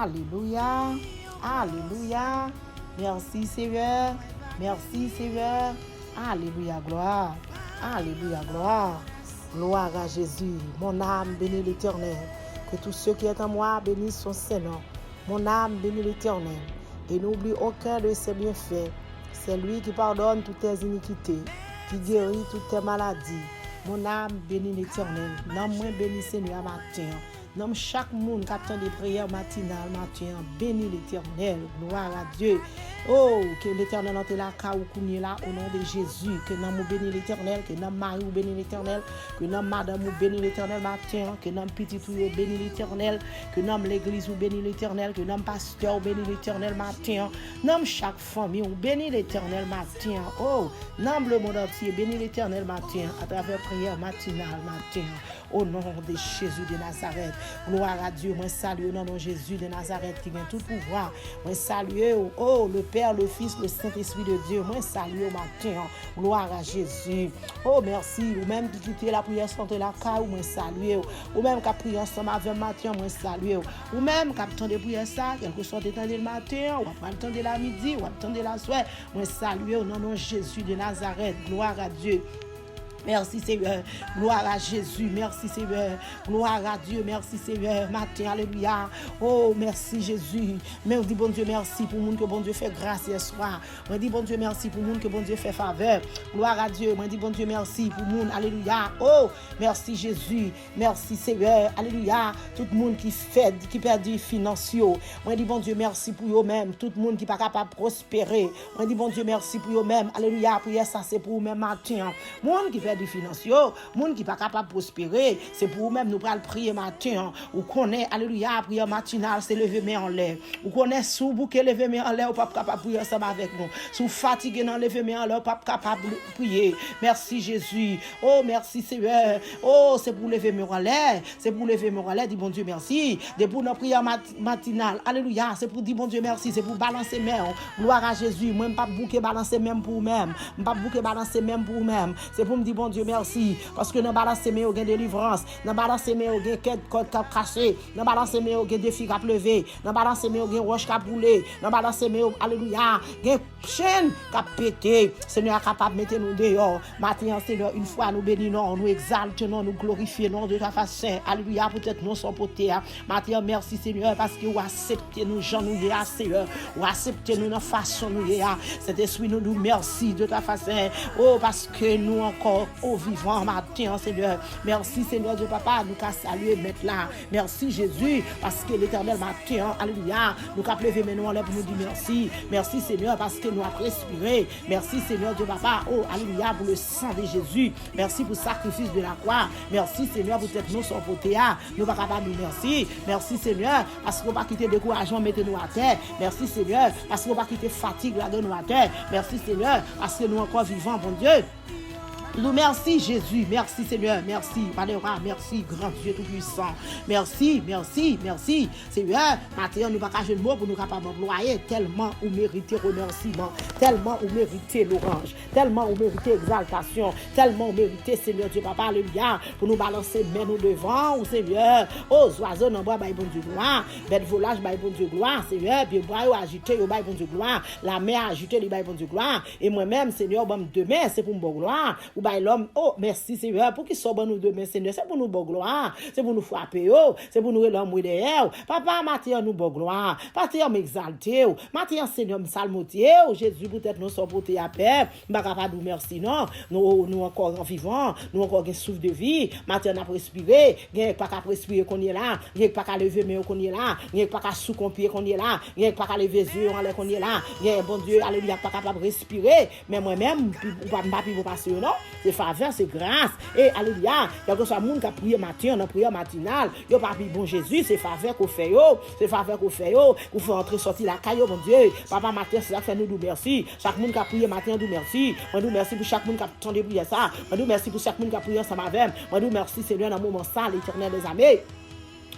Alléluia. Alléluia. Merci Seigneur. Merci Seigneur. Alléluia, gloire. Alléluia, gloire. Gloire à Jésus. Mon âme bénit l'Éternel. Que tous ceux qui sont en moi bénissent son Seigneur. Mon âme bénit l'Éternel. Et n'oublie aucun de ses bienfaits. C'est lui qui pardonne toutes tes iniquités, qui guérit toutes tes maladies. Mon âme bénit l'Éternel. Non, moi bénis Seigneur matin. Non, chaque monde qui attend des prières matinales, matin, bénis l'Éternel. Gloire à Dieu. Oh, que l'Éternel entre la cas ou qu'on est là au nom de Jésus. Que nous bénis l'Éternel, que nous mari ou bénis l'Éternel, que nous madame ou bénis l'Éternel matin, que nous petit ou bénis l'Éternel, que nous l'église ou bénis l'Éternel, que nous pasteur ou bénis l'Éternel matin. Nous chaque famille ou bénis l'Éternel matin. Oh, nous le monde entier bénis l'Éternel matin à travers prière matinale matin. Au nom de Jésus de Nazareth. Gloire à Dieu. Moi salue au nom de Jésus de Nazareth qui vient tout pouvoir. Moi salue oh le Père, le Fils, le Saint-Esprit de Dieu. Moi salue au matin. Gloire à Jésus. Oh merci. Ou même qui quitte la prière sans la car, moi salue. Ou même qui a prié ensemble avec matin, moi salue. Ou même qui a temps de prière ça, quelque chose de temps le matin, ou après le temps de la midi, ou après le temps de la soirée, moi salue au nom de Jésus de Nazareth. Gloire à Dieu. Merci Seigneur, gloire à Jésus, merci Seigneur, gloire à Dieu, merci Seigneur, matin, alléluia, oh merci Jésus, mais on dit bon Dieu merci pour le monde que bon Dieu fait grâce hier soir, on dit bon Dieu merci pour le monde que bon Dieu fait faveur, gloire à Dieu, on dit bon Dieu merci pour le monde, alléluia, oh merci Jésus, merci Seigneur, alléluia, tout le monde qui perd financiers, on dit bon Dieu merci pour eux-mêmes, tout le monde qui n'est pas capable de prospérer, on dit bon Dieu merci pour eux-mêmes, alléluia, prière ça c'est pour eux-mêmes matin, monde qui perd des financiers, monde qui pas capable de prospérer, c'est pour même nous pral prier matin, ou connaît alléluia prière matinale, c'est lever main en l'air, ou connaît sous bouquet lever main en l'air, ou pas capable prier ensemble avec nous, sous fatigué dans lever main en l'air, pas capable prier. Merci Jésus. Oh merci Seigneur. Oh c'est pour lever main en l'air, c'est pour lever main en l'air, dit bon Dieu merci. De pour notre prière matinale. Alléluia, c'est pour dire bon Dieu merci, c'est pour balancer main. Gloire à Jésus. Moi pas bouquet balancer même pour même. Pas bouquet balancer même pour même. C'est pour me dire bon Dieu merci parce que dans balance mes au gain délivrance, dans balance mes au gain code cap caché, dans balance mes au gain défi cap levé, dans balance mes au gain roche cap brûlé, dans balance mes alléluia, gain chaîne cap pété. Seigneur capable mettre nous dehors. Matin Seigneur une fois nous bénissons, nous exaltons, nous glorifions de ta façon. Alléluia, peut-être nous sommes potés. Matin merci Seigneur parce que vous acceptez nous gens nous ya Seigneur, vous acceptez nous dans façon nous ya. Cet esprit nous merci de ta façon. Oh parce que nous encore au vivant matin, Seigneur. Merci, Seigneur Dieu Papa, nous qu'à saluer maintenant. Merci, Jésus, parce que l'éternel matin, alléluia, nous qu'à lever maintenant en l'air pour nous dire merci. Merci, Seigneur, parce que nous avons respiré. Merci, Seigneur Dieu Papa, oh, alléluia, pour le sang de Jésus. Merci pour le sacrifice de la croix. Merci, Seigneur, pour être nous sans poté. Nous pas capables de merci. Merci, Seigneur, parce qu'on va quitter le découragement, mettez-nous à terre. Merci, Seigneur, parce qu'on va quitter fatigue, là, de nous à terre. Merci, Seigneur, parce que nous encore vivants, bon Dieu. Nous merci Jésus, merci Seigneur, merci Valera, merci grand Dieu tout-puissant. Merci, merci, merci. Seigneur, maintenant nous pas cacher le mot pour nous capables d'employer tellement ou mériter remerciement, tellement ou mériter l'orange, tellement ou mériter exaltation, tellement ou mériter Seigneur Dieu Papa, alléluia, pour nous balancer mais nous devant ou Seigneur. Oh, oiseaux dans bois bail bon Dieu gloire, bête volage bail bon Dieu gloire, Seigneur, puis bois agité yo bail bon Dieu gloire, la mer agité li bail bon Dieu gloire et moi-même Seigneur bon demain c'est pour mon gloire. By l'homme, oh merci Seigneur, pour qu'il soit bon nous demain Seigneur, c'est pour nous bon gloire, c'est pour nous frapper, c'est pour nous l'homme derrière. Papa, matin nous bon gloire, matin m'exalter, matin Seigneur me salmotier, Jésus peut-être nous sommes portés à paix, pas capable de merci non, nous encore en vivant, nous encore un souffle de vie, matin on a respiré, gain pas qu'à respirer qu'on est là, gain pas qu'à lever mais qu'on est là, gain pas qu'à sous pied qu'on est là, gain pas qu'à lever yeux en l'air qu'on est là, gain bon Dieu, alléluia, pas capable de respirer, mais moi-même pas pour passer non. C'est faveur, c'est grâce. Et alléluia, il y a monde qui a prié matin, dans prière matinale, yo pas bon Jésus, c'est faveur qu'on fait yo, c'est faveur qu'on fait yo, qu'on fait entrer sortir la caille mon Dieu. Papa matin, c'est ça fait nous merci. Chaque monde qui a prié matin nous merci. Moi nous merci pour chaque monde qui a entendu prier ça. Moi nous merci pour chaque monde qui a prié ensemble avec. Moi nous merci Seigneur dans moment ça, l'Éternel des armées.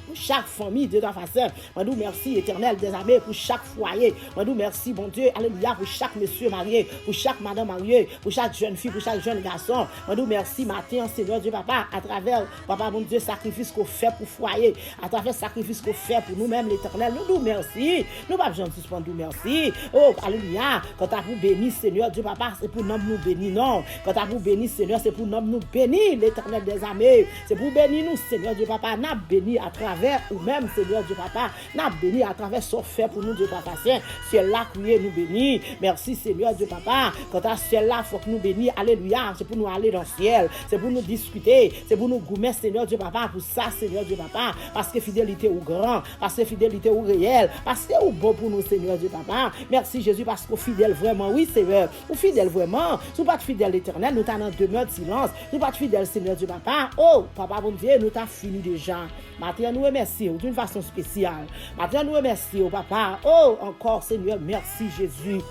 pour chaque famille de ta façon. Moi nous merci éternel des armées pour chaque foyer. Moi nous merci bon Dieu, alléluia, pour chaque monsieur marié, pour chaque madame mariée, pour chaque jeune fille, pour chaque jeune garçon. Moi nous merci matin Seigneur Dieu papa à travers papa mon Dieu sacrifice qu'on fait pour foyer, à travers sacrifice qu'on fait pour nous-mêmes l'éternel. Nous merci. Nous pas besoin de suspendre nous merci. Oh alléluia, quand tu as vous béni Seigneur Dieu papa, c'est pour nous bénir non. Quand tu as vous béni Seigneur, c'est pour nous bénir l'éternel des armées. C'est pour bénir nous Seigneur Dieu papa, n'a béni à travers ou même Seigneur Dieu papa, n'a béni à travers ce fait pour nous Dieu papa Saint. Ciel là crier nous bénir. Merci Seigneur Dieu papa. Quand à ciel là faut que nous bénir. Alléluia, c'est pour nous aller dans le ciel, c'est pour nous discuter, c'est pour nous goumer Seigneur Dieu papa pour ça Seigneur Dieu papa, parce que fidélité ou grand, parce que fidélité ou réel, parce que ou bon pour nous Seigneur Dieu papa. Merci Jésus parce qu'on fidèle vraiment. Oui Seigneur, ou fidèle vraiment. Si pas de fidèle l'éternel, nous t'en demeure de silence. Si pas de fidèle Seigneur Dieu papa. Oh papa bon Dieu, nous t'as fini déjà. Maintenant nous remercions d'une façon spéciale. Maintenant nous remercions papa. Oh encore Seigneur, merci Jésus.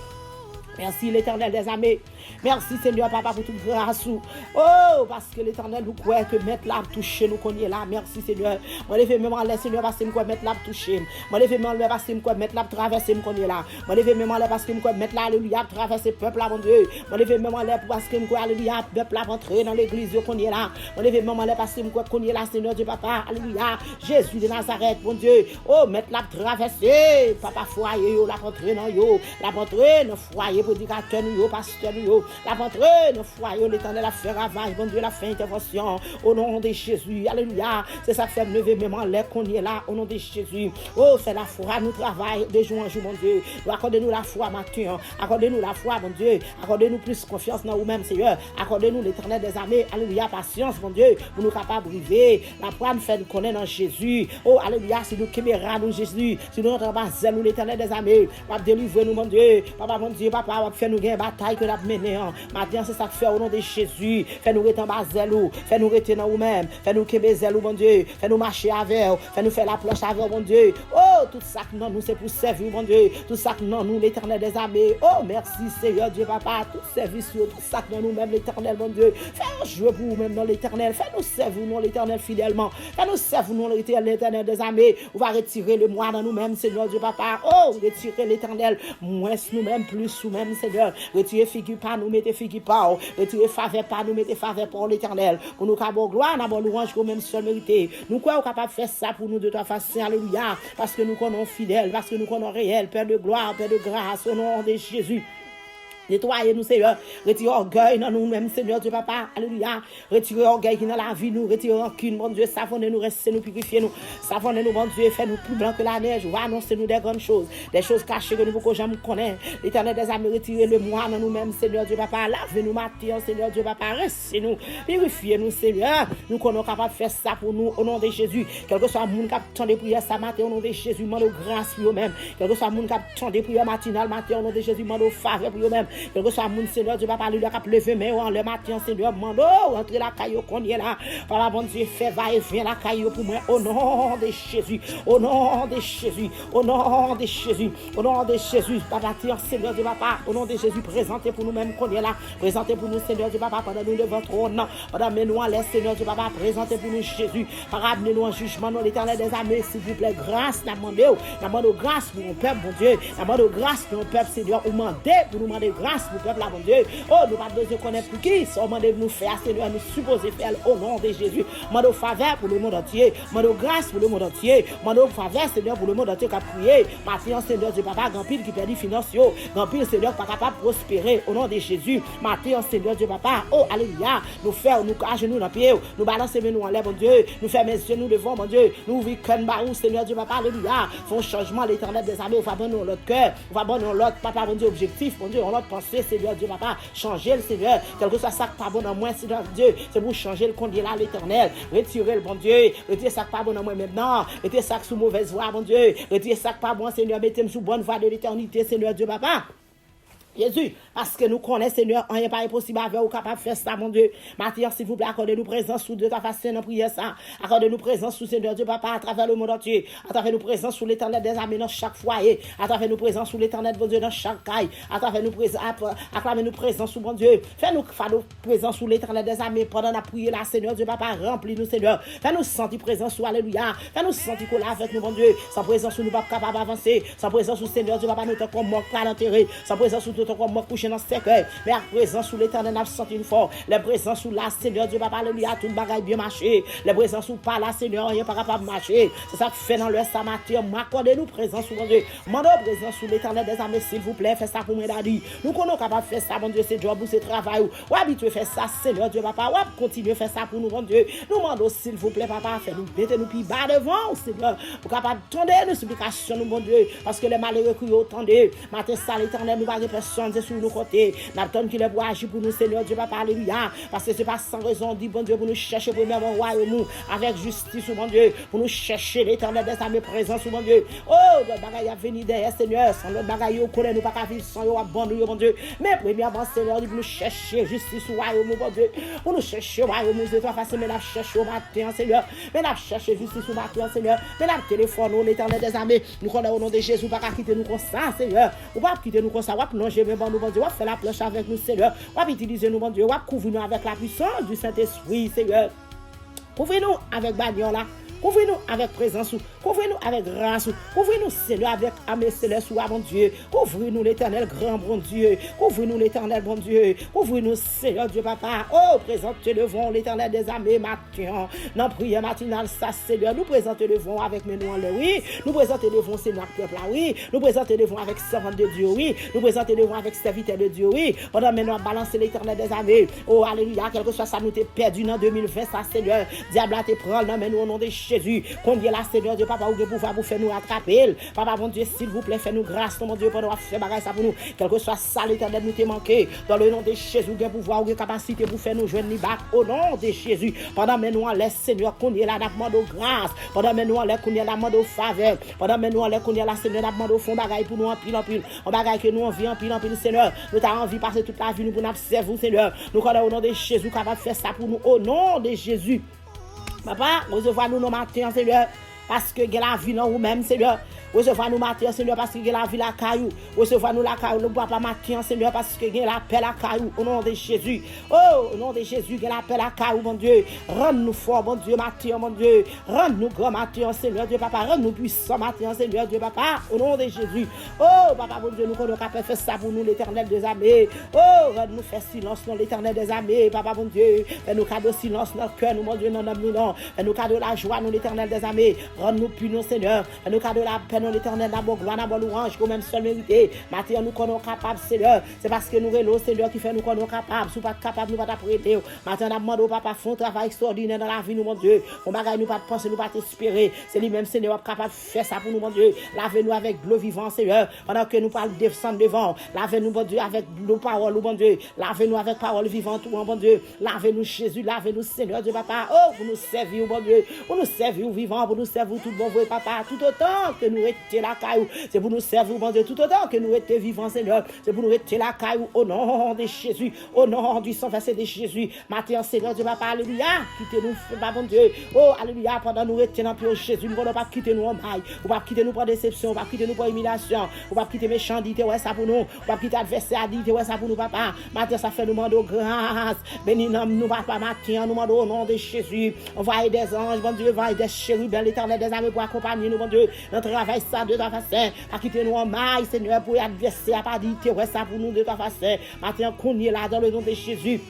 Merci l'éternel des armées. Merci Seigneur papa pour toute grâce. Oh, parce que l'éternel nous croit que mettre là toucher nous connaît là. Merci Seigneur. Moi lever même en l'air Seigneur parce que nous croit mettre là toucher. Moi lever même en l'air parce que nous croit mettre là traverser nous connaît là. Moi lever même en l'air parce que nous croit mettre là alléluia traverser peuple là mon Dieu. Moi lever même en l'air parce que nous croit alléluia peuple là rentrer dans l'église connaît là. Moi lever même en l'air parce que nous croit connaît là Seigneur Dieu papa. Alléluia. Jésus de Nazareth mon Dieu. Oh, mettre là traverser papa foyer yo la rentrer dans yo. La rentrer dans foyer prédicateur nous pasteur nous. La rentrée, nos foyers, l'éternel a fait ravage, bon Dieu, la fait intervention, au nom de Jésus, alléluia, c'est ça fait me lever même en l'air qu'on y est là, au nom de Jésus, oh, c'est la foi, nous travaillons de jour en jour, mon Dieu, accordez-nous la foi matin, accordez-nous la foi, mon Dieu, accordez-nous plus confiance dans vous-même, Seigneur, accordez-nous l'éternel des armées, alléluia, patience, mon Dieu, pour nous capables de briser, la foi nous fait nous connaître dans Jésus, oh, alléluia, si nous caméras nous Jésus, si nous notre base, nous l'éternel des armées, va délivrer nous, mon Dieu, papa, va faire nous gagner bataille que nous avons menée. Maintenant, c'est ça que fait au nom de Jésus. Fais-nous rester en bas zèlou. Fais-nous rester dans nous-mêmes. Fais-nous qu'aimer zèlou, mon Dieu. Fais-nous marcher avec. Fais-nous faire la planche avec, mon Dieu. Oh, tout ça que nous, c'est pour servir, mon Dieu. Tout ça que nous, l'éternel des armées. Oh, merci, Seigneur Dieu, papa. Tout service, tout ça que nous-mêmes, l'éternel, mon Dieu. Fais-nous jouer pour nous-mêmes dans l'éternel. Fais-nous servir, nous, l'éternel, fidèlement. Fais-nous servir, nous, l'éternel des armées. On va retirer le moi dans nous-mêmes, Seigneur Dieu, papa. Oh, retirer l'éternel. Moins nous-mêmes, plus nous-mêmes, Seigneur. Retirer figure pas, nous mettez figure pas. Retirez faveur pas, nous mettez faveur pour l'éternel. Pour nous cabot gloire, nous avons louange comme même seul mérité. Nous quoi capable de faire ça pour nous de ta façon, alléluia. Parce que nous connaissons fidèles, parce que nous connaissons réel, Père de gloire, Père de grâce, au nom de Jésus. Nettoyez-nous, Seigneur. Retirez orgueil dans nous-mêmes, Seigneur Dieu, papa. Alléluia. Retirez orgueil qui dans la vie, nous. Retirez rancune, mon Dieu. Savonnez-nous, restez-nous, purifiez-nous. Savonnez-nous, mon Dieu. Faites-nous plus blanc que la neige. Va annoncer-nous des grandes choses. Des choses cachées que nous ne jamais connaître. L'éternel des âmes, retirez le moi dans nous-mêmes, Seigneur Dieu, papa. Lavez-nous, matin, Seigneur Dieu, papa. Restez-nous. Purifiez-nous, Seigneur. Nous sommes capables de faire ça pour nous, au nom de Jésus. Quel que soit le monde qui attend des prières ça matin, au nom de Jésus, demande grâce pour eux-mêmes. Quel que soit le monde qui attend des prières matinales matin, au nom de Jésus, demande faveur pour eux-mêmes. Quel que soit le monde, Seigneur Dieu, papa, lui, qui a levé, mais le matin, Seigneur, demande, entrer la caillou qu'on y est là. Papa, bon Dieu, fais va et viens la caillou pour moi, au nom de Jésus, au nom de Jésus, au nom de Jésus, au nom de Jésus, papa, Seigneur Dieu, papa, au nom de Jésus, présentez pour nous-mêmes qu'on y est là, présentez pour nous, Seigneur Dieu, papa, pendant nous devant trône, pendant nous en l'air, Seigneur Dieu, papa, présentez pour nous Jésus, par amenez-nous en jugement, dans l'éternel des armées, s'il vous plaît, grâce, n'a demandé grâce pour mon peuple, mon Dieu, n'a demandé grâce pour mon peuple, Seigneur, ou mandé pour nous demander grâce pour le peuple, là, mon Dieu. Oh, nous pas besoin de connaître pour qui, ça demande de nous faire, Seigneur, nous supposer faire au nom de Jésus. Mande faveur pour le monde entier, mande grâce pour le monde entier, mande faveur, Seigneur, pour le monde entier qui a prié. Maintenant, Seigneur Dieu, papa, grand pile qui perd les finances, grand pile, Seigneur, pas capable de prospérer au nom de Jésus. Maintenant, Seigneur Dieu, papa, oh, alléluia, nous faire, nous cacher nous dans pied, nous balancer nous en l'air, mon Dieu, nous faire mes yeux, nous devant, mon Dieu, nous ouvrir comme barou, Seigneur Dieu, papa, alléluia, font changement, l'éternel des armées, on va bonner notre cœur, on va bonner notre, papa, mon Dieu, objectif, mon Dieu, on notre pensée, Seigneur Dieu, papa, changer le Seigneur, quel que soit ça qui pas bon en moi, Seigneur Dieu, c'est pour changer le conduit là, l'éternel, retirer le bon Dieu, retirer ça qui pas bon en moi maintenant, retirer ça qui sous mauvaise voie, mon Dieu, retirer ça qui pas bon, Seigneur, mettez-moi sous bonne voie de l'éternité, Seigneur Dieu, papa. Jésus, parce que nous connaissons, Seigneur, rien pas impossible avec vous capable de faire ça, mon Dieu. Matin, s'il vous plaît, accordez-nous présence sous Dieu, ta face dans prière ça. Accordez-nous présence sous Seigneur Dieu, Papa, à travers le monde entier. À travers nous présence sous l'éternel des armées dans chaque foyer. À travers nous présence sous l'éternel, bon Dieu, dans chaque caille. À travers nous présence, acclamez-nous présence sous mon Dieu. Fais-nous présence sous l'éternel des armées pendant la prière là, Seigneur Dieu, Papa, remplis-nous, Seigneur. Fais-nous sentir présence sous, alléluia. Fais-nous sentir qu'on est avec nous, mon Dieu. Sans présence, nous ne sommes pas capables d'avancer. Sans présence, sous Seigneur Dieu, Papa, nous sommes comme mort à l'enterrer. Sans présence, sous tout comme mort couché dans cercueil, mais à présent sous l'éternel n'a senti une fort, les présents sous la Seigneur Dieu papa alléluia tout bagaille bien marché, les présents sous pas la Seigneur rien pas capable marcher, c'est ça que fait dans le samateur, m'accordez-nous présence sous mon Dieu, mandez présence sous l'éternel des armées s'il vous plaît, faites ça pour moi daddy, nous connaissons capable faire ça mon Dieu, c'est job ou c'est travail ou habitué faire ça Seigneur Dieu papa, ou continuer faire ça pour nous mon Dieu, nous demandons s'il vous plaît papa, faites-nous mettez-nous puis bas devant Seigneur, pour capable tendre nos supplications nous mon Dieu, parce que les malheureux qui entendent, matin ça l'éternel nous pas personne c'est sur nos côtés. N'attendons qu'il est pour agir pour nous, Seigneur Dieu, papa, alléluia. Parce que c'est pas sans raison, dit bon Dieu, pour nous chercher premièrement royaume, avec justice, mon Dieu, pour nous chercher l'éternel des armées présents, mon Dieu. Oh, le bagaille a venu derrière, Seigneur, sans le bagaille, on connaît, nous pas qu'à vivre sans eux, abandonner, mon Dieu. Mais premièrement, Seigneur, pour nous chercher justice, royaume, mon Dieu. Pour nous chercher royaume, de toi, face, mais nous chercher au matin, Seigneur. Mais nous chercher justice au matin, Seigneur. Mais nous téléphonons l'éternel des armées. Nous connaissons au nom de Jésus, pas qu'à quitter nous comme ça, Seigneur. Ou pas quitter nous comme ça, ou pas plonger, mais bon, nous, bon Dieu, faire la planche avec nous, Seigneur. On va utiliser nous, mon Dieu. On va couvrir nous avec la puissance du Saint-Esprit, Seigneur. Couvrez-nous avec bagnola. Couvrez-nous avec présence, couvrez-nous avec grâce, couvrez-nous, Seigneur, avec amé céleste, mon Dieu. Couvrez-nous l'éternel grand bon Dieu. Couvrez-nous l'éternel bon Dieu. Couvrez-nous, Seigneur Dieu, papa. Oh, présentez devant l'éternel des armées matin. Dans prière matinale, ça, Seigneur, nous présentez devant avec mes noms, oui. Nous présentez devant, Seigneur, peuple, oui. Nous présentez devant avec servant de Dieu, oui. Nous présentez devant avec serviteur de Dieu, oui. Pendant maintenant, balancer l'éternel des armées. Oh, alléluia, quelque chose, ça nous t'est perdu dans 2020, ça, Seigneur. Diable, te prend, non, mais nous, au nom de Jésus, combien la Seigneur Dieu, papa, ou de pouvoir vous faire nous rattraper. Papa, mon Dieu, s'il vous plaît, fais-nous grâce, mon Dieu, pendant faire bagage ça pour nous. Quel que soit ça, l'éternel nous t'est manqué. Dans le nom de Jésus, vous avez pouvoir, ou capacité pour faire nous joindre les bacs au nom de Jésus. Pendant que nous, laisse Seigneur, qu'on y est là, demande grâce. Pendant que nous, laisse qu'on y est là, demande faveur. Pendant que nous, laisse qu'on y est là, Seigneur, demande fond bagage pour nous en pile, en pile. En bagage que nous envie, en pile, Seigneur. Nous t'avons envie de passer toute la vie, nous pour nous servir, Seigneur. Nous connaissons au nom de Jésus, capable de faire ça pour nous, au nom de Jésus. Papa, recevoir nous nos matins, Seigneur, parce que la vie dans nous-mêmes, Seigneur. Recevoir nous matin, Seigneur, parce que la vie la caillou. Recevoir nous la caillou, le papa matin, Seigneur, parce que la paix la caillou, au nom de Jésus. Oh, au nom de Jésus, la paix la caillou, mon Dieu. Rends-nous fort, mon Dieu, matin, mon Dieu. Rends-nous grand matin, Seigneur, Dieu, papa. Rends-nous puissant matin, Seigneur, Dieu, papa. Au nom de Jésus. Oh, papa, mon Dieu, nous connaissons qu'à faire ça pour nous, l'éternel des armées. Oh, rends-nous faire silence dans l'éternel des armées, papa, mon Dieu. Fais-nous cadeau silence dans le cœur, nous, mon Dieu, non, non, non. Fais-nous cadeau la joie, nous, l'éternel des armées. Rends-nous puis nous, Seigneur. Fais-nous cadeau la paix, l'éternel d'abord gloire d'abord louange comme même seul mérité matin nous connaissons capable Seigneur c'est parce que nous relons Seigneur qui fait nous connaissons capable si pas capable nous pas t'apprêter matin nous demandons papa font travail extraordinaire dans la vie nous mon Dieu on bagaille nous pas penser nous pas espérer c'est lui-même Seigneur capable de faire ça pour nous mon Dieu lavez-nous avec l'eau vivante Seigneur pendant que nous parlons descendre devant lavez-nous mon Dieu avec nos paroles mon Dieu lavez-nous avec parole vivante mon Dieu lavez-nous Jésus lavez-nous Seigneur Dieu papa oh pour nous servir mon Dieu pour nous servir vivant pour nous servir tout bon vrai papa tout autant que nous étions la caillou c'est pour nous servir mon Dieu tout autant que nous étions vivants Seigneur c'est pour nous étions la caillou au nom de Jésus au nom du sang versé de Jésus matin Seigneur Dieu papa alléluia quittez-nous mon Dieu oh alléluia pendant nous étions dans Père Jésus nous ne pas quitter nous en maille ou pas quitter nous pour déception ou pas quitter nous pour humiliation ou pas quitter méchandité ouais ça pour nous ou pas quitter adversaire dit ouais ça pour nous papa matin ça fait nous demander grâce béni nous papa matin nous demandons au nom de Jésus envoyez des anges mon Dieu envoyez des chérubins l'éternel des armées pour accompagner nous mon Dieu notre travail ça de ta façon pas quitter nous en maille Seigneur pour adversaire pas dit ouais ça pour nous de ta façon matin qu'on y est là dans le nom de Jésus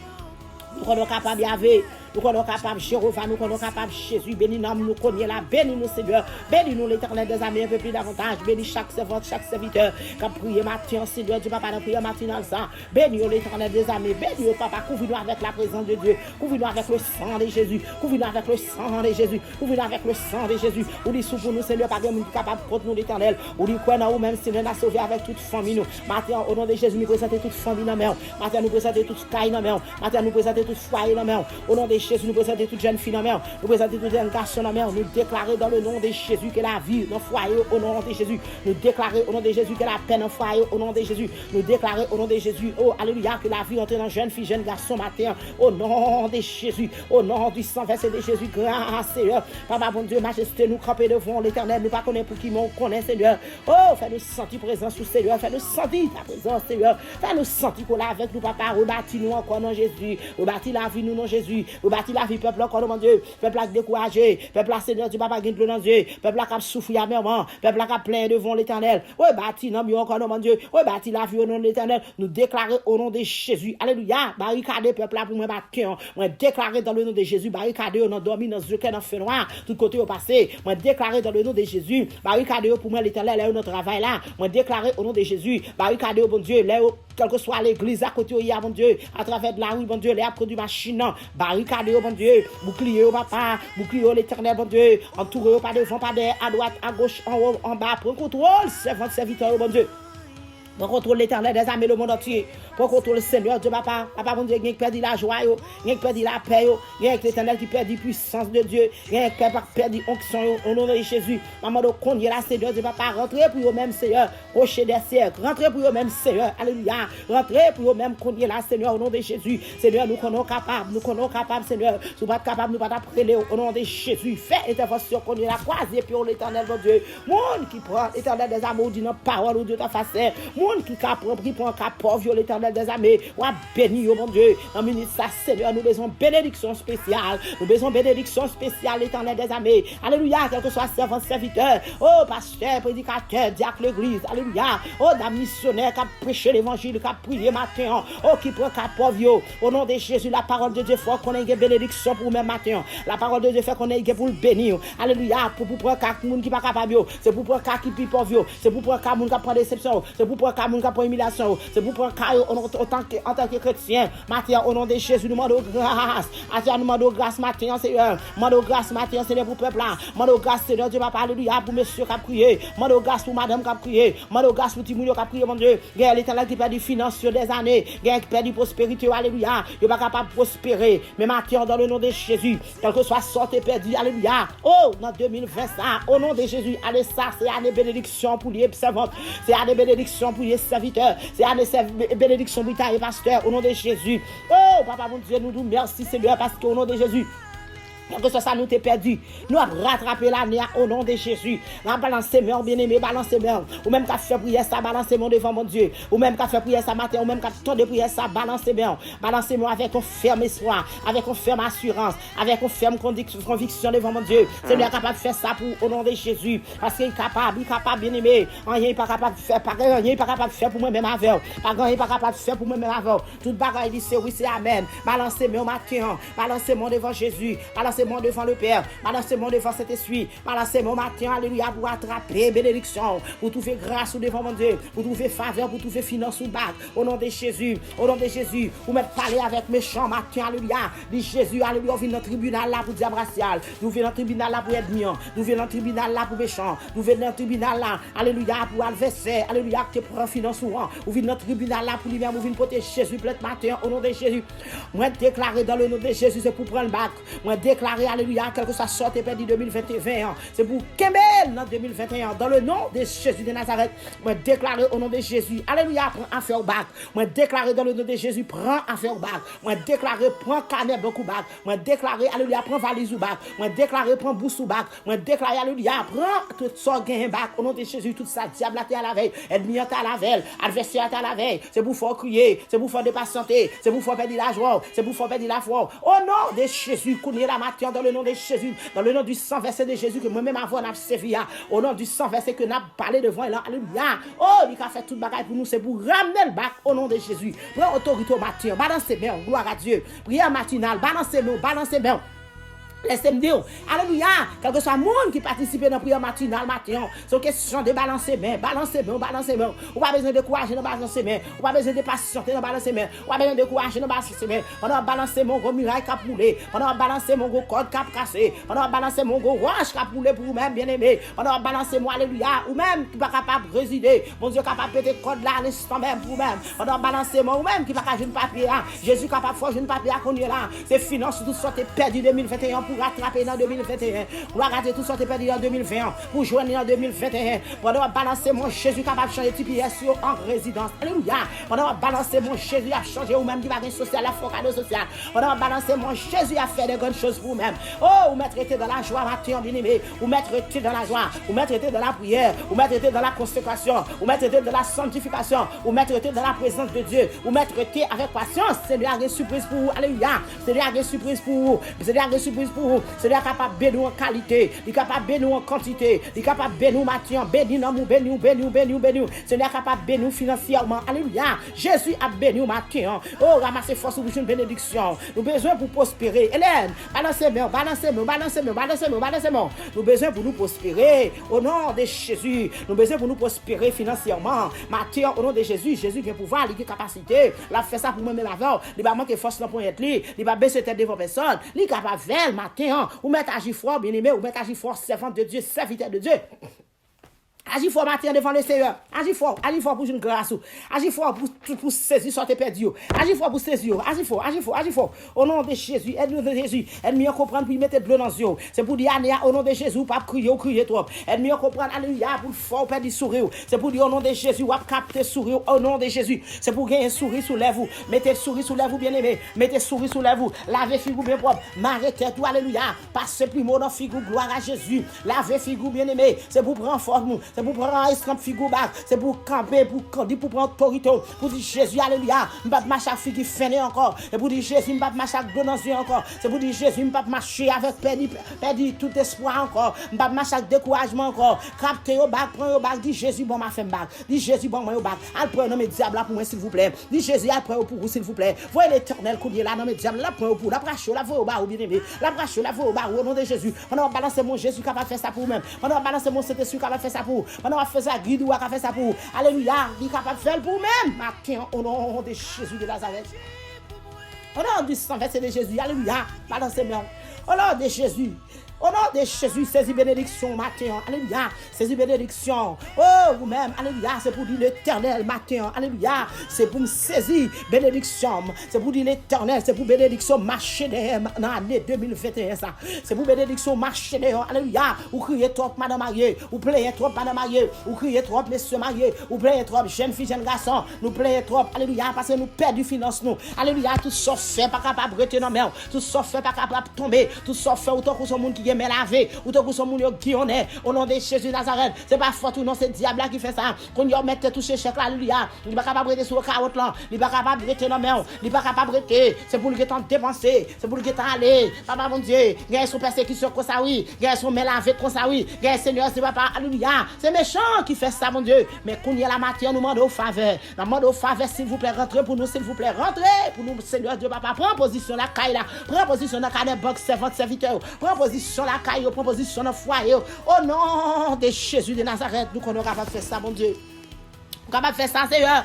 nous sommes capables d'y nous sommes capables, Jéhovah, nous sommes capables, Jésus, bénis nous connaissons là, bénis nous, Seigneur, bénis nous, l'éternel des armées, un peu plus davantage, bénis chaque servante, chaque serviteur, qui a prié matin, Seigneur, Dieu, papa, dans prière matinale, ça, bénis l'éternel des armées, bénis papa, couvre-nous avec la présence de Dieu, couvre-nous avec le sang de Jésus, couvre-nous avec le sang de Jésus, couvre-nous avec le sang de Jésus, ou dit sous pour nous, Seigneur, pas de monde capable contre nous, l'éternel, ou dit quoi, nous même, Seigneur, nous sauvé avec toute famille, nous, matin, au nom de Jésus, nous présentons toute famille dans main, matin, nous présentons toute caille dans main, matin, nous présentons toute foyer dans main, au nom de Jésus, nous présentons toute jeune fille dans mer, nous présentons tout jeune garçon dans mer, nous déclarer dans le nom de Jésus que la vie dans le foyer au nom de Jésus, nous déclarer au nom de Jésus que la paix dans le foyer au nom de Jésus, nous déclarer au nom de Jésus, oh alléluia, que la vie entre dans jeune fille, jeune garçon matin, au nom de Jésus, au nom du sang versé de Jésus, grâce Seigneur, papa bon Dieu, majesté, nous camper devant l'éternel, nous pas connaître pour qui nous connaît Seigneur, oh fais-nous sentir présence sous Seigneur, fais-nous sentir ta présence Seigneur, fais-nous sentir qu'on est avec nous papa, rebâtis nous encore dans Jésus, rebâtis la vie nous dans Jésus, rebâtis la vie peuple encore mon Dieu, peuple à découragé, peuple à Seigneur du papa qui est dans Dieu, peuple à souffrir amèrement, peuple à plein devant l'éternel, rebâtis non mieux encore mon Dieu, rebâtis la vie au nom de l'éternel, nous déclarer au nom de Jésus, alléluia, barricade peuple là pour moi battre, moi déclarer dans le nom de Jésus, barricade on a dormi dans ce dans feu noir, tout côté au passé, moi déclarer dans le nom de Jésus, barricade pour moi l'éternel là notre travail là, moi déclarer au nom de Jésus, barricade bon Dieu, là quelle que soit l'église à côté hier mon Dieu, à travers de la rue bon Dieu, les produits machine, barricade bon Dieu, bouclier au papa, bouclier l'éternel bon Dieu, entouré pas devant pas derrière, à droite, à gauche, en haut, en bas, prends contrôle, servant serviteur bon Dieu. Pour contrôler l'éternel des armées le monde entier. Pour contrôler le Seigneur Dieu papa. Papa mon Dieu, il y a qui perdit la joie, il y a qui perdit la paix, il y a l'éternel qui perdit la puissance de Dieu, il y a qui perdit l'onction au nom de Jésus. Maman de conduire la Seigneur Dieu papa, rentrez pour eux-mêmes Seigneur, rocher des siècles, rentrez pour eux-mêmes Seigneur, alléluia, rentrez pour eux-mêmes conduire la Seigneur au nom de Jésus. Seigneur, nous connaissons capables Seigneur, si vous pas capable nous pas t'appeler au nom de Jésus. Fais intervention conduire la croisée pour l'éternel mon Dieu. Monde qui prend l'éternel des amours dit nos paroles ou Dieu ta face. Monde qui prend cap pauvre l'éternel des armées, ou béni mon Dieu. En minute ça Seigneur, nous besoin bénédiction spéciale. Nous besoin bénédiction spéciale l'éternel des armées. Alléluia, quel que soit servant serviteur, oh pasteur, prédicateur, diacre l'église. Alléluia. Oh dame missionnaire qui a prêché l'évangile, qui a prié matin. Oh qui prend cap pauvre au nom de Jésus, la parole de Dieu faut qu'on ait une bénédiction pour même matin. La parole de Dieu fait qu'on ait pour le bénir. Alléluia, pour prendre cap monde qui pas capable, c'est pour prendre cap qui plus pauvre, c'est pour prendre cap monde qui prend déception, c'est pour prendre cap monde pour humiliation, c'est pour prendre en tant que chrétien. Matin, au nom de Jésus, nous demandons grâce. Nous demandons grâce matin, Seigneur. Nous demandons grâce matin, Seigneur, pour le peuple là. Nous demandons grâce, Seigneur, Dieu, papa, alléluia, pour monsieur qui a prié. Nous demandons grâce pour madame qui a prié. Nous demandons grâce pour Timounio qui a prié, mon Dieu. Il y a l'éternel qui perd du finance sur des années. Il y a qui perd du prospérité, alléluia. Il n'est pas capable de prospérer. Mais matin, dans le nom de Jésus, quel que soit sorte et perdu, alléluia. Oh, dans 2020, ça, au nom de Jésus, allez, ça, c'est année bénédiction pour les servantes. C'est année bénédiction pour les serviteurs. C'est année bénédiction pour les pasteurs, au nom de Jésus. Oh, papa, mon Dieu, nous disons merci, Seigneur, parce qu'au nom de Jésus, que ce soit nous t'es perdu, nous avons rattrapé l'année au nom de Jésus. Nous avons balancé mon bien-aimé, balancé mon. Ou même qu'à faire prière ça, balancé mon devant mon Dieu. Ou même qu'à faire prière ça matin, ou même qu'à temps de prière ça, balancé mon. Balancez moi avec un ferme espoir, avec une ferme assurance, avec une ferme conviction devant mon Dieu. Seigneur est capable de faire ça pour au nom de Jésus. Parce qu'il est capable, bien-aimé. Rien n'est pas capable de faire, rien n'est pas capable de faire pour moi-même avec. Rien n'est pas capable de faire pour moi-même avec. Toute bagaille dit c'est oui, c'est amen. Balancez mon matin, balancez mon devant Jésus. Balancez-moi devant le Père, balancez-moi devant cet esprit, balancez-moi matin, alléluia, pour attraper bénédiction, pour trouver grâce devant mon Dieu, pour trouver faveur, pour trouver finance ou bac, au nom de Jésus, ou mettre parler avec méchant matin, alléluia, dit Jésus, alléluia, on vient dans le tribunal là pour diable racial, nous venons dans le tribunal là pour ennemi, nous venons dans le tribunal là pour méchant, nous venons dans le tribunal là, alléluia, pour adversaire, alléluia, que tu prends finance ou on vient dans le tribunal là pour lui-même, nous venons protéger Jésus, plein matin, au nom de Jésus, moi déclarer dans le nom de Jésus, c'est pour prendre le bac, moi déclarer alléluia, quelque soit sorte et perdu 2021. C'est pour Kembel dans 2021. Dans le nom de Jésus de Nazareth, moi déclarer au nom de Jésus, alléluia, prends affaire au bac. Moi déclarer dans le nom de Jésus, prends affaire au bac. Moi déclarer, prends canet beaucoup bac. Moi déclarer, alléluia, prends valise au bac. Moi déclarer, prends bousse au bac. Moi déclarer, alléluia, prends tout ça gain bac. Au nom de Jésus, tout ça, diable à la veille, ennemi à la veille, adversaire à la veille. C'est pour faire crier, c'est pour faire dépassanter, c'est pour faire perdre la joie, c'est pour faire perdre la foi. Au nom de Jésus, connaît la matin dans le nom de Jésus, dans le nom du sang versé de Jésus que moi-même avant n'a servi, au nom du sang versé que n'a parlé devant là, alléluia. Oh, il a fait toute bagaille pour nous, c'est pour ramener le bac au nom de Jésus. Prends autorité au matin, balancez bien, gloire à Dieu. Prière matinale, balancez-nous, balancez bien. Laissez-moi dire, alléluia, quel que soit le monde qui participe dans la prière matinale matin, c'est une question de balancer main, balancer main, balancer main. On n'a pas besoin de courager dans balancer main, on n'a pas besoin de patienter dans balancer main, on n'a pas besoin de courager dans balancer main. On a balancé mon gros muraille qui a roulé, on a balancé mon gros code qui a cassé, on a balancé mon gros roche qui a roulé pour vous-même, bien aimé. On a balancé moi, alléluia, ou même qui n'est pas capable de résider, mon Dieu capable de péter code là à l'instant même pour vous-même. On a balancé moi, ou même qui n'est pas capable de jouer papier là, Jésus capable de faire un papier à qu'on est là, c'est finance tout sorte perdu 2021 pour rattraper dans 2021. Pour rater tout sorte perdu en 2020 pour joindre en 2021. Pendant balancer mon Jésus capable de changer TPS en résidence. Alléluia. Pendant balancer mon Jésus à changer ou même qui va gagner social la focale social. Pendant balancer mon Jésus à faire des grandes choses pour vous-même. Oh, ou mettre été dans la joie matin bien-aimé, ou mettre été dans la joie, ou mettre été dans la prière, ou mettre été dans la consécration, ou mettre été dans la sanctification, ou mettre été dans la présence de Dieu, ou mettre été avec patience. C'est lui a une surprise pour vous. Alléluia. C'est lui a une surprise pour vous. C'est lui a une surprise pour vous. C'est lui capable de bénir en qualité, il est capable de bénir en quantité, il est capable de bénir matin, bénir dans nous, bénir. C'est lui capable de bénir financièrement. Alléluia. Jésus a béni au matin. Oh, ramassez force pour une bénédiction. Nous avons besoin pour prospérer. Hélène, balancez-moi. Nous avons besoin pour nous prospérer. Au nom de Jésus, nous avons besoin pour nous prospérer financièrement. Matin, au nom de Jésus, Jésus vient pouvoir, il a capacité. Il a fait ça pour moi-même avant. Il va manquer force pour être lui. Il va baisser tête devant personne. Il est capable de faire matin. Ou mettre agir fort, bien-aimé, ou mettre agir fort, servant de Dieu, serviteur de Dieu. Agis fort matin devant le Seigneur. Agis fort pour une grâce. Agis fort pour saisir sortir perdu. Agis fort pour saisir. Agis fort. Au nom de Jésus, aide-nous de Jésus. Aide-moi à comprendre pour mettre de l'eau dans les yeux. C'est pour dire au nom de Jésus, pas crier trop. Aide-moi à comprendre, alléluia, pour fort perdre sourire. C'est pour dire au nom de Jésus, ou capter sourire au nom de Jésus. C'est pour gagner sourire sous lèvres. Mettez sourire sous lèvres bien-aimé. Mettez sourire sous lèvres. Lavez figure bien propre. Marrez tête, alléluia. Passez plus mot dans figure, gloire à Jésus. Lavez figure bien-aimé. C'est pour prendre forme. C'est pour prendre un escampe figure bac, c'est pour camper, pour prendre autorité, pour dire Jésus, alléluia, je ne vais pas marcher avec figure fainé encore, et pour dire Jésus, je ne vais pas marcher avec donation encore, c'est pour dire Jésus, je ne vais pas marcher avec perdu tout espoir encore, je ne vais pas marcher avec découragement encore, capter au bac, prendre au bac, dis Jésus, bon, ma femme bac, dis Jésus, bon, moi au bac, al prendre dans mes diables là pour moi, s'il vous plaît, dis Jésus, al prendre pour vous, s'il vous plaît, voyez l'éternel coulier là dans mes diables, là prendre pour, la brache, la voix au bar, bien aimé, la brache, la voix au bar, au nom de Jésus, on va balancer mon Jésus capable de faire ça pour vous-même, on va balancer mon Saint-Esprit capable de faire ça pour vous, on va faire ça guide ou à faire ça pour alléluia, il est capable de faire pour même matin au nom de Jésus de Nazareth. Au nom du sang versé de Jésus, alléluia, balancez-moi. Au nom de Jésus. Au nom de Jésus, saisis bénédiction matin, alléluia, saisis bénédiction. Oh, vous-même, alléluia, c'est pour dire l'éternel matin, alléluia, c'est pour me saisir bénédiction, c'est pour dire l'éternel, c'est pour bénédiction marcher dans l'année 2021, ça. C'est pour bénédiction marcher dehors, alléluia, ou crier trop madame mariée, ou plaignez trop madame mariée, ou crier trop messieurs mariés, ou plaignez trop jeunes filles, jeunes garçons, nous plaignez trop, alléluia, parce que nous perdons finance, nous, alléluia, tout ça fait pas capable de retenir nos mains, tout ça fait pas capable de tomber, tout ça fait autant que ce monde qui mais lavé ou tout son moun yo guionné au nom de Jésus Nazareth, c'est pas faute ou non, c'est diable là qui fait ça, qu'on y mette toucher chèque là, alléluia, il pas capable de sur carotte là, il pas capable de rester dans main, il pas capable de rester, c'est pour lui temps dépenser, c'est pour lui temps aller, papa mon Dieu, gagne son persécution comme ça oui, gagne son main lavé comme ça oui, gagne Seigneur c'est papa, alléluia, c'est méchant qui fait ça mon Dieu, mais qu'on y la matière nous demande au faveur, nous demande au faveur s'il vous plaît, rentrez pour nous s'il vous plaît, rentrez pour nous Seigneur Dieu papa, prends position la caille là, prends position dans la box servante serviteur, prends position la caille, prends position dans foyer, au nom de Jésus de Nazareth, nous qu'on est capable de faire ça mon Dieu, nous capable de faire ça Seigneur.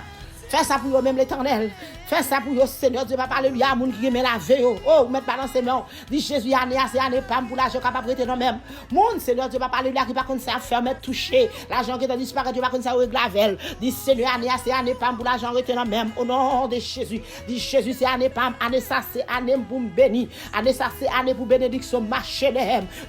Fais ça pour eux-mêmes l'éternel. Fais ça pour eux, Seigneur Dieu, papa, alléluia, moun qui aime la veille. Oh, mettre balancer non. Dis Jésus, année, pas pour l'argent capable de prêter non même. Moun, Seigneur Dieu, papa, alléluia, qui pas comme ça faire, mettre toucher. L'argent qui est disparu, Dieu, pas comme ça, ou glavel. Dis Seigneur, année, pas pour l'argent prêter non même. Au nom de Jésus. Dis Jésus, c'est année, pas, année, ça, c'est année pour me bénir. Année, ça, c'est année pour bénédiction, marcher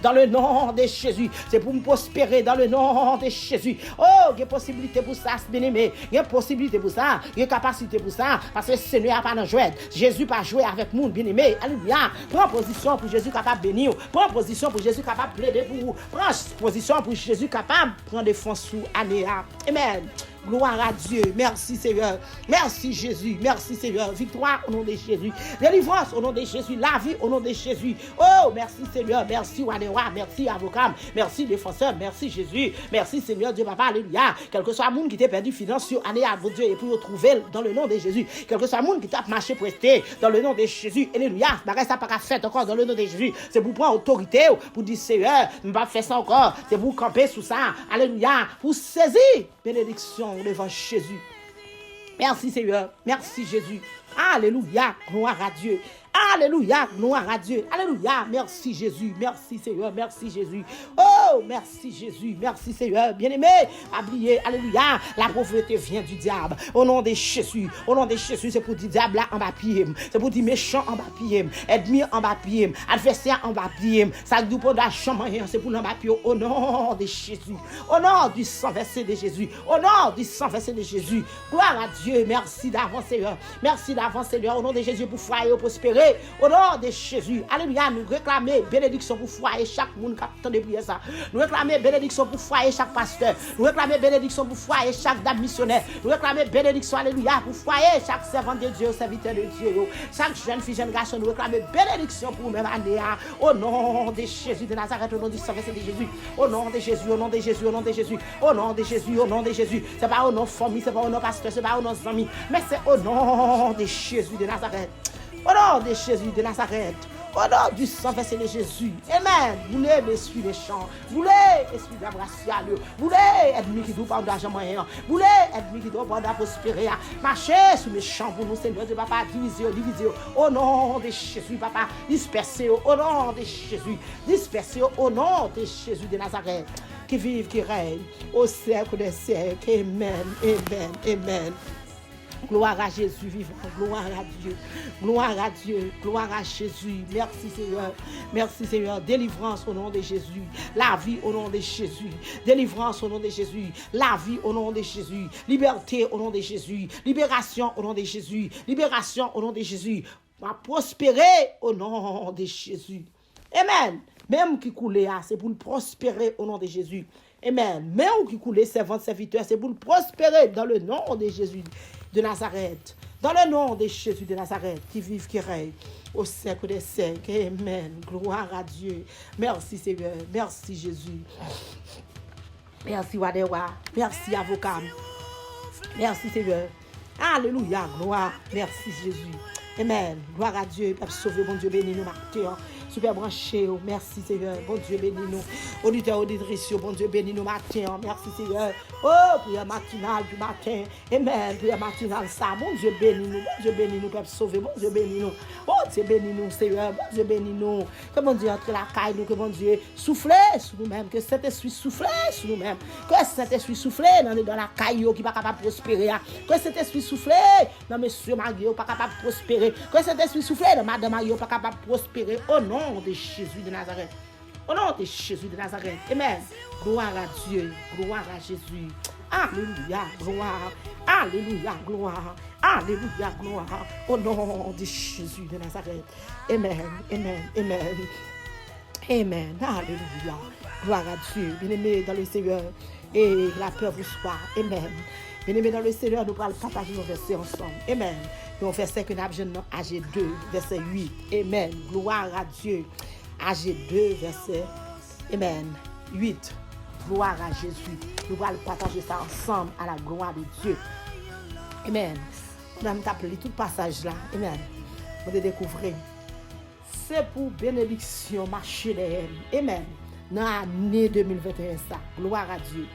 dans le nom de Jésus. C'est pour me prospérer dans le nom de Jésus. Oh, il y a possibilité pour ça, bien aimé. Il y a possibilité pour ça. Il y a capacité pour ça, parce que le Seigneur n'a pas de jouet. Jésus pas joué avec nous, bien aimé. Alléluia. Prends position pour Jésus capable de bénir. Prends position pour Jésus capable de plaider pour vous. Prends position pour Jésus capable de prendre défense sous année. Amen. Gloire à Dieu. Merci Seigneur. Merci Jésus. Merci Seigneur. Victoire au nom de Jésus. Délivrance au nom de Jésus. La vie au nom de Jésus. Oh, Oh, merci Seigneur, merci Wadewa, merci avocat, merci défenseur, merci Jésus, merci Seigneur Dieu Papa, alléluia. Quel que soit le monde qui t'a perdu finance sur année à Dieu et pour trouver dans le nom de Jésus. Quel que soit le monde qui t'a marché presté dans le nom de Jésus, alléluia. Bagay ça pas qu'à faire encore dans le nom de Jésus. C'est pour prendre autorité, pour dire Seigneur, ne pas faire ça encore. C'est pour camper sous ça, alléluia, pour saisir bénédiction devant Jésus. Merci Seigneur, merci Jésus. Alléluia, gloire à Dieu. Alléluia, gloire à Dieu. Alléluia, merci Jésus, merci Seigneur, merci Jésus. Oh, merci Jésus, merci Seigneur, bien-aimé. Oubliez, alléluia, la pauvreté vient du diable. Au nom de Jésus, c'est pour dire diable là en bas pied. C'est pour dire méchant en bas pied, ennemi en bas pied, adversaire en bas pied. Ça dit pour d'achat moyen, c'est pour en bas pied. Au nom de Jésus, au nom du sang versé de Jésus, au nom du sang versé de Jésus. Gloire à Dieu, merci d'avance Seigneur, merci d'avance Seigneur, au nom de Jésus pour foyer prospérer. Au nom de Jésus, alléluia, nous réclamons bénédiction pour foyer chaque monde qui attend de prier ça. Nous réclamons bénédiction pour foyer chaque pasteur. Nous réclamons bénédiction pour foyer chaque dame missionnaire. Nous réclamons bénédiction, alléluia, pour foyer chaque servant de Dieu, serviteur de Dieu. Chaque jeune fille, jeune garçon, nous réclamons bénédiction pour même année. Au nom de Jésus de Nazareth, au nom du sang versé de Jésus. Au nom de Jésus, au nom de Jésus, au nom de Jésus. Au nom de Jésus, au nom de Jésus. C'est pas au nom de famille, c'est pas au nom pasteur, c'est pas au nom amis, mais c'est au nom de Jésus de Nazareth. Au nom de Jésus de Nazareth, au nom du sang versé de Jésus. Amen. Vous voulez l'esprit des champs, vous voulez l'esprit d'abracial, vous voulez ennemi qui doit prendre d'argent moyen, vous voulez ennemi qui doit prendre prospérer. Marchez sur mes champs pour nous, Seigneur Dieu, Papa, divisez. Au nom de Jésus, Papa, dispersez au nom de Jésus, dispersez au nom de Jésus de Nazareth, qui vive, qui règne au siècle des siècles. Amen, amen, amen. Gloire à Jésus vivant, gloire à Dieu, gloire à Dieu, gloire à Jésus. Merci Seigneur, délivrance au nom de Jésus, la vie au nom de Jésus, délivrance au nom de Jésus, la vie au nom de Jésus, liberté au nom de Jésus, libération au nom de Jésus, libération au nom de Jésus, va prospérer au nom de Jésus. Amen. Même qui coulait, c'est pour prospérer au nom de Jésus. Amen. Même qui coulait, servant, serviteur, c'est pour prospérer dans le nom de Jésus de Nazareth. Dans le nom de Jésus de Nazareth, qui vive, qui règne au siècle des siècles. Amen. Gloire à Dieu. Merci Seigneur. Merci Jésus. Merci Wadewa. Merci avocat. Merci Seigneur. Alléluia. Gloire. Merci Jésus. Amen. Gloire à Dieu. Peuple sauvé, bon Dieu béni nous matin. Super branché. Merci Seigneur. Bon Dieu béni nous. Auditeurs, auditrices, bon Dieu béni nous matin. Merci Seigneur. Oh, prière matinale du matin. Amen. Prière matinale ça. Bon Dieu béni nous. Bon Dieu béni nous. Peuple sauvé. Bon Dieu béni nous. Bon Dieu béni nous Seigneur. Bon Dieu béni nous. Que bon Dieu entre la caille nous. Que bon Dieu souffle sur nous-mêmes. Que Saint-Esprit souffle sur nous-mêmes. Que Saint-Esprit souffle dans la caille qui n'est pas capable de prospérer. Que Saint-Esprit souffle dans monsieur Marie qui n'est pas capable de prospérer. Que Saint-Esprit souffle dans madame Marie qui n'est pas capable de prospérer. Au nom de Jésus de Nazareth. Au nom de Jésus de Nazareth. Amen. Gloire à Dieu. Gloire à Jésus. Alléluia. Gloire. Alléluia. Gloire. Alléluia. Gloire. Au nom de Jésus de Nazareth. Amen. Amen. Amen. Amen. Alléluia. Gloire à Dieu. Bien-aimés dans le Seigneur. Et la peur vous soit. Amen. Bien-aimés dans le Seigneur, nous allons partager nos versets ensemble. Amen. Nous verset que nous avons dans AG2, verset 8. Amen. Gloire à Dieu. AG2, verset Amen. 8. Gloire à Jésus. Nous allons partager ça ensemble à la gloire de Dieu. Amen. Nous allons appeler tout passage là. Amen. Vous allez découvrir. C'est pour bénédiction marcher derrière. Amen. Dans l'année 2021, ça. Gloire à Dieu.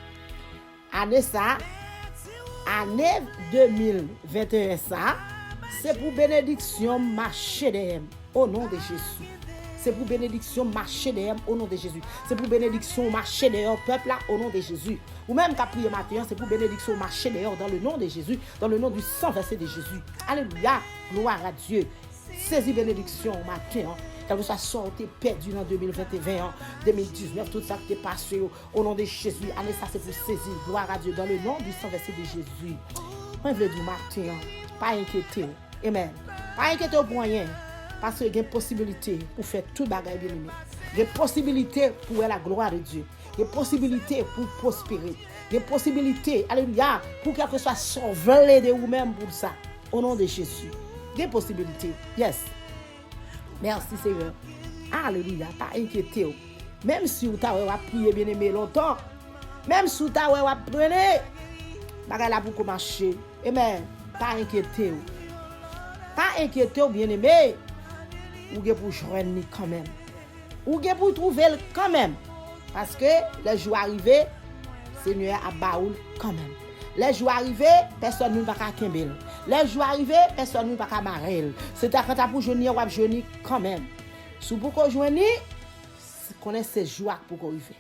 Année ça. Année 2021, ça. C'est pour bénédiction marcher derrière. Au nom de Jésus. C'est pour bénédiction marcher derrière au nom de Jésus. C'est pour bénédiction marcher derrière peuple là au nom de Jésus. Ou même qu'à prier matin, c'est pour bénédiction marcher derrière dans le nom de Jésus, dans le nom du sang versé de Jésus. Alléluia, gloire à Dieu. Saisis bénédiction matin. Quand vous avez sorti perdu en 2021, 2019, tout ça qui est passé au nom de Jésus. Allez, ça c'est pour saisir. Gloire à Dieu dans le nom du sang versé de Jésus. Moi je veux dire matin, pas inquiéter. Amen. Pas inquiéter pour rien. Parce qu'il y a une possibilité pour faire tout bagage bien aimé. Il y a une possibilité pour la gloire de Dieu. Il y a une possibilité pour prospérer. Il y a une possibilité, alléluia, pour quelque soit sauvé de vous-même pour ça. Au nom de Jésus. Il y a une possibilité. Yes. Merci Seigneur. Alléluia, pas inquiété. Même si vous avez prié bien aimé longtemps, même si vous avez prié, bagay la pour marcher. Amen. Pas inquiété. Pas inquiété bien aimé. Ou ge pour joindre quand même. Ou ge pour trouver quand même. Parce que les jours arrivés, Seigneur a baoul quand même. Les jours arrivés, personne ne va pas kembel. Les jours arrivés, personne ne va pas marrer. C'est à quand pour joindre ou joindre quand même. Si vous pouvez joindre, connaissez ces joie pour arriver.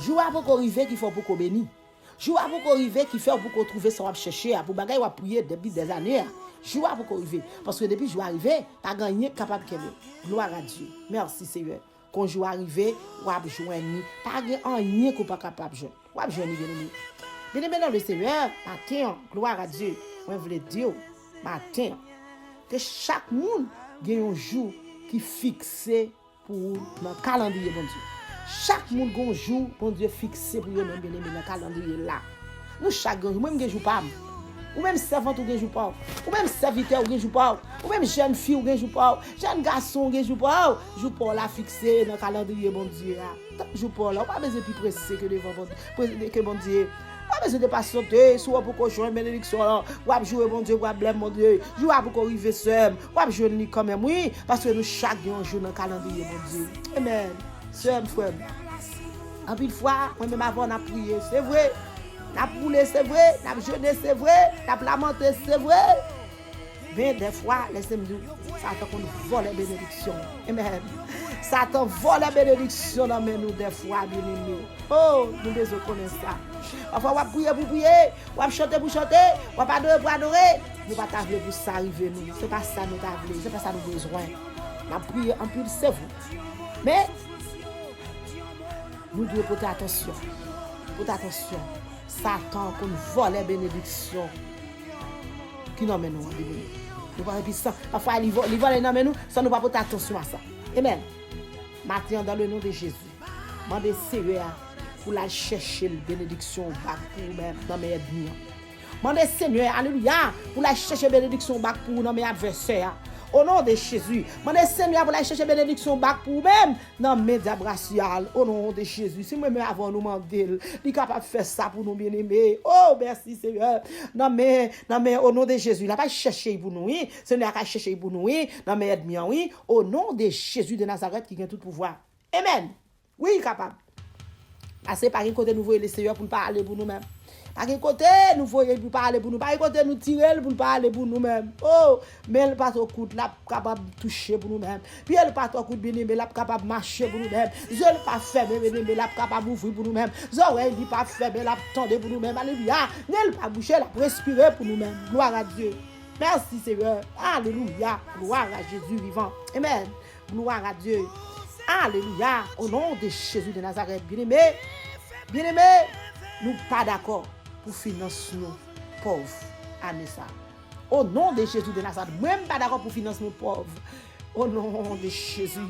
Joie pour arriver qu'il faut pour bénir. Joie pour arriver qu'il faut pour trouver ça va chercher pour bagay ou prier depuis des années. Joie pour arriver parce que depuis joie arrivé, pas gagner capable que gloire à Dieu. Merci Seigneur. Quand joie arrivé, ou a joindre, pas rien qu'on pas capable joindre. Ou a joindre bien-aimé. Bien-aimé dans le Seigneur, matin, gloire à Dieu. Moi je veux dire matin que chaque monde gagne un jour qui fixé pour le calendrier bon Dieu. Chaque monde a un jour bon Dieu fixé pour eux même bien aimé dans le calendrier là. Nous chaque jour même jour pas. Ou même servante ou jour pas. Ou même serviteur ou jour pas. Ou même jeune fille ou jour pas. Jeune garçon ou jour pas. Jour pas là fixé dans le calendrier bon Dieu là. Jour pas là, pas besoin plus pressé que devant que bon Dieu. Pas besoin de pas sauter, soit pour qu'on joue une bénédiction là, ou jouer bon Dieu, ou blâmer mon Dieu, jouer pour qu'on arrive seul, ou jouer quand même oui, parce que nous chaque jour dans le calendrier bon Dieu. Amen. Sœur frère. En pile fois, moi même avant on a prié, c'est vrai. On a boulé, c'est vrai, on a jeûné, c'est vrai, on a lamenté, c'est vrai. Mais des fois, laissez-moi dire, Satan qu'on vole les bénédictions. Amen. Satan vole les bénédictions dans nous des fois, bien aimé. Oh, nous les connaissons ça. Parfois, on va prier pour prier, on va chanter pour chanter, on va adorer pour adorer. Nous ne pouvons pas t'aveler pour ça arriver nous. Ce n'est pas ça nous t'aveler, ce n'est pas ça nous besoin. On va prier en plus, c'est vous. Mais, nous devons porter attention. Porter attention. Satan qu'on vole les bénédictions. Qui nous mène nous à bénir. Nous pas puissant. Parfois, il vole les nous, sans nous pas porter attention à ça. Amen. Maintenant, dans le nom de Jésus, demandez Seigneur pour la chercher la bénédiction pour même dans mes ennemis. Demandez Seigneur, alléluia, pour la chercher bénédiction pour dans mes adversaires. Au nom de Jésus, demandez Seigneur pour la chercher bénédiction pour même dans mes braciales. Au nom de Jésus, si moi-même avant nous demander, il est capable de faire ça pour nous bien-aimer. Oh, merci Seigneur. Non mais, au nom de Jésus, il n'a pas cherché pour nous, oui. Seigneur a cherché pour nous, oui. Dans mes ennemis, oui. Au nom de Jésus de Nazareth qui a tout pouvoir. Amen. Oui, capable. Parce que par un côté, nous voyons le Seigneur pour parler pour nous-mêmes. Par un côté, nous voyons pour parler pour nous. Par un côté, nous tirons pour parler pour nous-mêmes. Oh, mais elle pas au coup, là, capable de toucher pour nous-mêmes. Puis elle pas au coup de bien, mais là, capable de marcher pour nous-mêmes. Je ne pas faire, mais là, capable d'ouvrir pour nous-mêmes. Zoé, il pas faire, mais là, tendre pour nous-mêmes. Alléluia. Elle pas boucher, là, respirer pour nous-mêmes. Gloire à Dieu. Merci Seigneur. Alléluia. Gloire à Jésus vivant. Amen. Gloire à Dieu. Alléluia. Au nom de Jésus de Nazareth. Bien-aimé, nous pas d'accord pour financer nos pauvres. Amen ça. Au nom de Jésus de Nazareth. Même pas d'accord pour financer nos pauvres. Au nom de Jésus.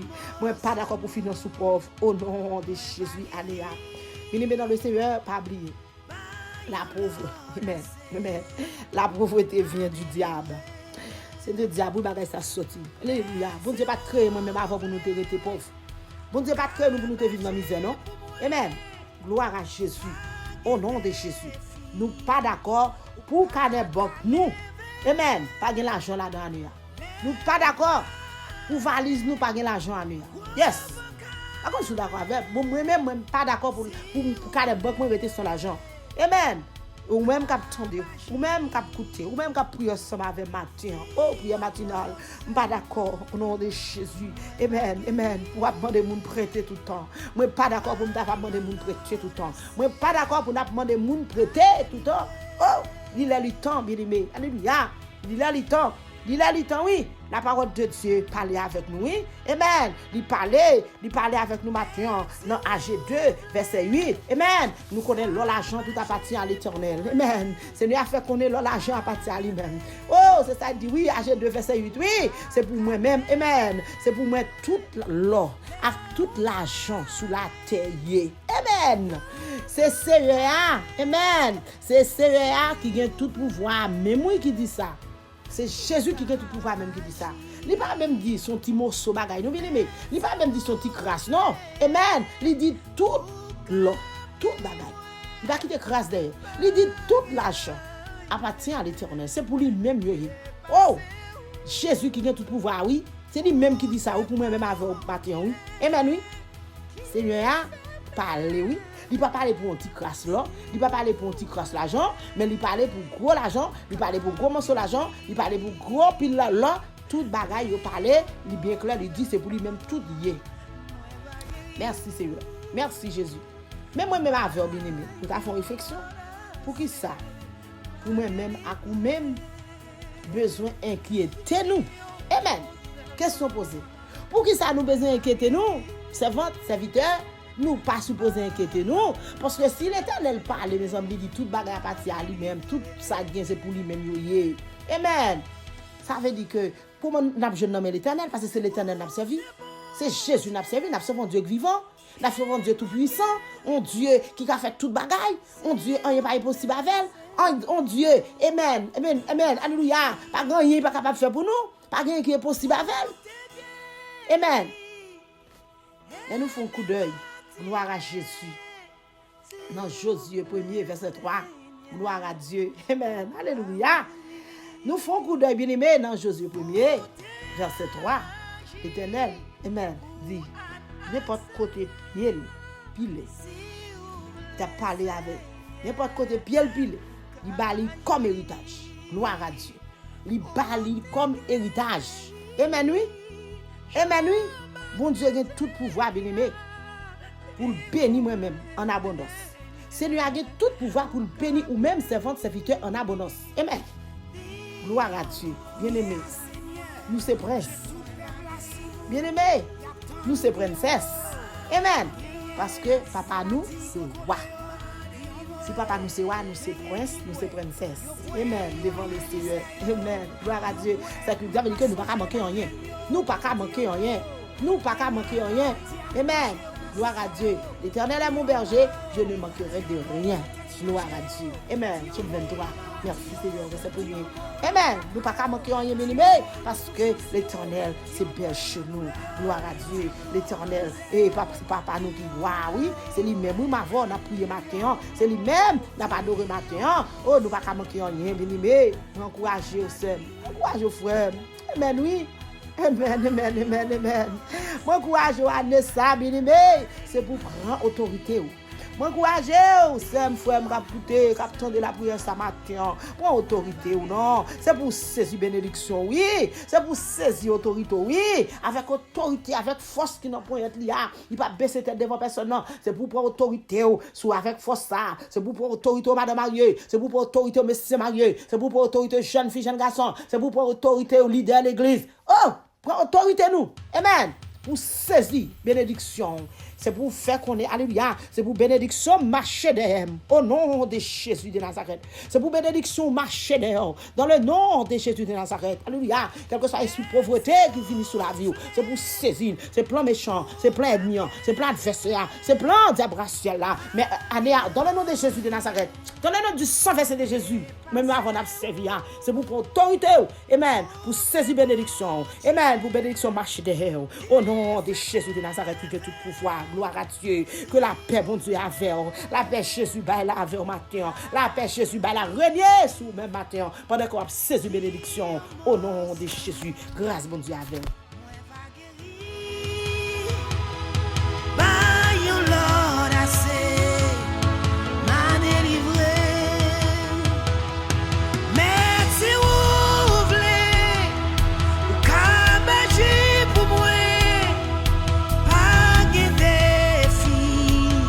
Moi pas d'accord pour financer nos pauvres. Au nom de Jésus. Alléluia. Bien-aimé dans le Seigneur, pas oublier. La pauvreté. Amen. La pauvreté vient du diable. C'est le diable qui va sortir. Alléluia. Bon Dieu pas créé moi-même avant pour nous être pauvres. Bon Dieu pas créé nous pour nous vivre dans la misère, non? Amen. Gloire à Jésus. Au nom de Jésus. Nous pas d'accord pour qu'on banque nous. Amen. Pas de l'argent là-dedans. Nous pas d'accord pour valise nous pas de l'argent à nous. Yes. Pas comme je suis d'accord avec. Moi-même pas d'accord pour qu'on banque moi mettre sur l'argent. Amen. Ou même cap tendre, ou même cap écouter, ou même cap prier ensemble avec matin. Oh, prière matinale. Pas d'accord au nom de Jésus. Amen. Amen. Pour demander moun prêter tout le temps. Moi pas d'accord pour demander moun prêter tout le temps. Moi pas d'accord pour demander moun prêter tout le temps. Oh, il a le temps, bien-aimé. Alléluia. Il a le temps. Il a le temps, oui. La parole de Dieu parlait avec nous, oui. Amen. Il parlait avec nous maintenant dans AG2, verset 8. Amen. Nous connaissons l'argent, tout appartient à l'Éternel. Amen. Seigneur a fait connaître l'argent appartient à lui-même. Oh, c'est ça, il dit oui, AG2, verset 8. Oui, c'est pour moi-même. Amen. C'est pour moi toute l'or, tout l'argent sous la terre. Amen. C'est Seigneur. Amen. C'est Seigneur qui a tout pouvoir. Même moi qui dit ça. C'est Jésus qui a tout pouvoir même qui dit ça. Il pas même dit son petit morceau bagay, nous bien aimé. Il pas même dit son petit crasse, non. Amen. Il dit tout l'eau, tout bagay. Il va quitter crasse derrière. Il dit tout l'argent appartient à l'Éternel. C'est pour lui-même. Oh, Jésus qui a tout pouvoir, oui. C'est lui-même qui dit ça, ou pour moi-même avec matin, oui. Amen, oui. Seigneur a parlé, oui. Il ne pas parler pour un petit crasse là, il ne pas parler pour un petit crasse l'argent, mais il parler pour gros l'argent, il parler pour gros morceau l'argent, il parler pour gros pile là, tout bagaille, il parler, il bien clair, il dit c'est pour lui-même tout lié. Merci Seigneur. Merci Jésus. Mais moi-même avec bien-aimé, nous avons fait réflexion. Pour qui ça? Pour moi-même, à nous-même, besoin d'inquiéter nous. Amen. Question posée. Pour qui ça nous besoin d'inquiéter nous? Servante, serviteur, nous pas supposé inquiéter nous. Parce que si l'Éternel parle, mes amis, il dit tout bagage appartient à lui-même, tout ça c'est pour lui-même. Amen. Ça veut dire que pour nous nommer l'Éternel, parce que c'est l'Éternel qui n'a servi. C'est Jésus qui n'a servi, nous avons un Dieu vivant. Nous avons un Dieu tout-puissant, un Dieu qui a fait tout bagaille, un Dieu qui n'est pas impossible avec elle, un Dieu, amen, amen, amen, alléluia, pas grand qui n'est pas capable de faire pour nous, pas grand qui est possible avec elle. Amen. Et nous faisons un coup d'œil, gloire à Jésus. Dans Josué 1er, verset 3, gloire à Dieu, amen, alléluia. Nous faisons un coup d'œil bien aimé dans Josué 1er, verset 3, l'Éternel, amen, dit, n'importe côté pied pilé. Tu as parlé avec. N'importe côté pied pilé. Il bali comme héritage. Gloire à Dieu. Il bali comme héritage. Amen oui. Amen oui. Bon Dieu a tout pouvoir bien aimé pour le bénir moi-même en abondance. Seigneur a tout pouvoir pour le bénir ou même servante serviteur en abondance. Amen. Gloire à Dieu. Bien aimé. Nous sommes princes. Bien aimé. Nous c'est princesse. Amen. Parce que papa nous c'est roi. Si papa nous c'est roi, nous c'est prince, nous c'est princesse. Amen. Devant le Seigneur. Amen. Gloire à Dieu. Ça veut dire que nous pas manquer rien. Nous pas manquer rien. Nous pas manquer rien. Amen. Gloire à Dieu. L'Éternel est mon berger, je ne manquerai de rien. Gloire à Dieu. Amen. Chapitre 23. Merci Seigneur, je sais pour lui. Amen. Nous ne pouvons pas manquer rien, parce que l'Éternel, c'est berger chez nous. Gloire à Dieu. L'Éternel, et c'est papa nous qui voit, oui. C'est lui-même. Oui, ma voix, on a prié matin. C'est lui-même, on n'a pas adoré matin. Oh, nous ne pouvons pas manquer rien, bien-aimé. Encouragez au seul. Encouragez au frère. Amen, oui. Amen, amen, amen, amen. Moi, courage à Nessa, bien-aimé. C'est pour prendre autorité. Moi, courage, c'est un frère qui a de la prière ce matin. Prends autorité ou non. C'est pour saisir bénédiction, oui. C'est pour saisir autorité, oui. Avec autorité, avec force qui n'a pas être liée. Il ne va pas baisser tête devant personne, non. C'est pour prendre autorité, avec force ça. C'est pour prendre autorité aux madame mariée. C'est pour prendre autorité aux messieurs mariés. C'est pour prendre autorité aux jeunes filles, jeunes garçons. C'est pour prendre autorité aux leaders de l'église. Oh, prends autorité, nous. Amen. Pour saisir bénédiction. C'est pour faire qu'on est, alléluia, c'est pour bénédiction marcher derrière. Au nom de Jésus de Nazareth. C'est pour bénédiction marcher derrière. Dans le nom de Jésus de Nazareth. Alléluia. Quel que soit l'esprit de pauvreté qui finit sous la vie. C'est pour saisir. C'est plein méchant. C'est plein ennemi. C'est plein adversaire. C'est plein d'abrasiel là. Mais dans le nom de Jésus de Nazareth. Dans le nom du sang versé de Jésus. Même avant d'observer. C'est pour autorité. Amen. Pour saisir bénédiction. Amen. Pour bénédiction marcher derrière. Au nom de Jésus de Nazareth qui a tout pouvoir. Gloire à Dieu. Que la paix, bon Dieu, avec. La paix, Jésus, bah, là, avec au matin. La paix, Jésus, bah, là, régner sous même matin. Pendant qu'on a saisi bénédiction. Au nom de Jésus. Grâce, bon Dieu, avec.